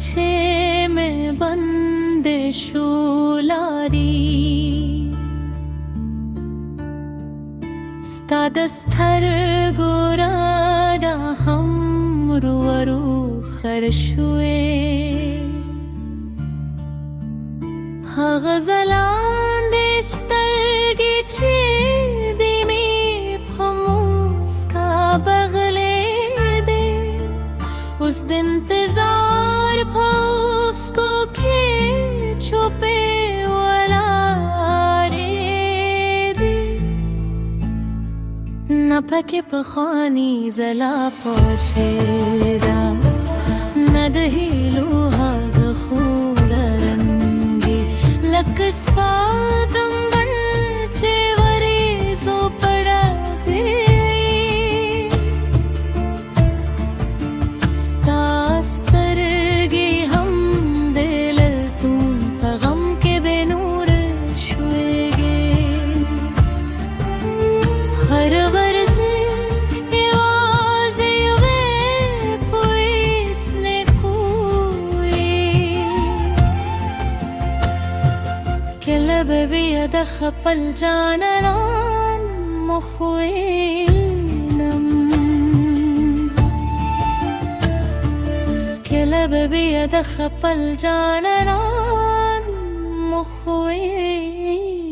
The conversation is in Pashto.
छे में बंदे शूलारी Stadasthar gurada hamruaru kharshue Hagazalan destargi chidi me phamuska bagle de Us din intizar pha usko khecho pe wala نپکې پخواني زلا پوشیدا ندهیلو هاغ خود رنگی لکسپاتم بل چه وریزو پڑا دی ستاسترگی هم دل تون پغم کے بے نور شوئے ہر ببيد خپل جانان مخوينم كلا ببيد خپل جانان مخوينم